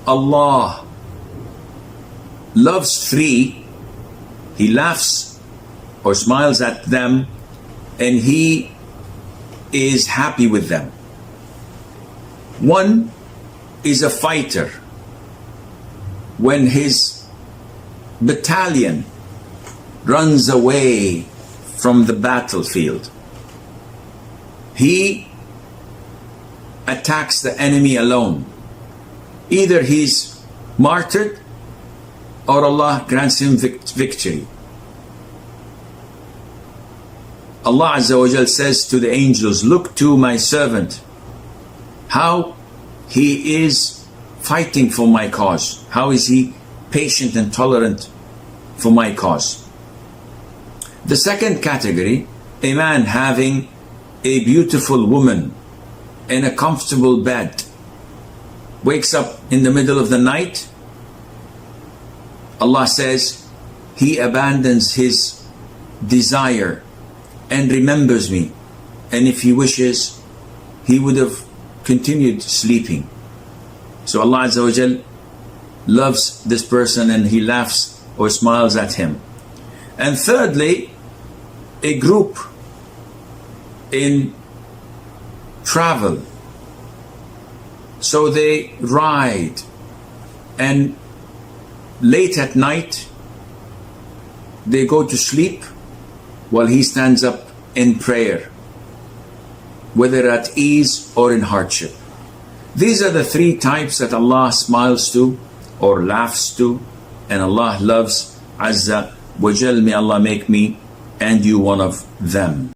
Allah loves three, He laughs or smiles at them, and He is happy with them. One is a fighter. When his battalion runs away from the battlefield, he attacks the enemy alone. Either he's martyred or Allah grants him victory. Allah Azza wa Jal says to the angels, look to my servant, how he is fighting for my cause. How is he patient and tolerant for my cause? The second category, a man having a beautiful woman in a comfortable bed, wakes up in the middle of the night, Allah says he abandons his desire and remembers me, and if he wishes he would have continued sleeping. So Allah Azza wa Jal loves this person and He laughs or smiles at him. And thirdly, a group in travel, so they ride, and late at night they go to sleep while he stands up in prayer, whether at ease or in hardship. These are the three types that Allah smiles to or laughs to, and Allah loves Azza wa Jal. May Allah make me and you one of them.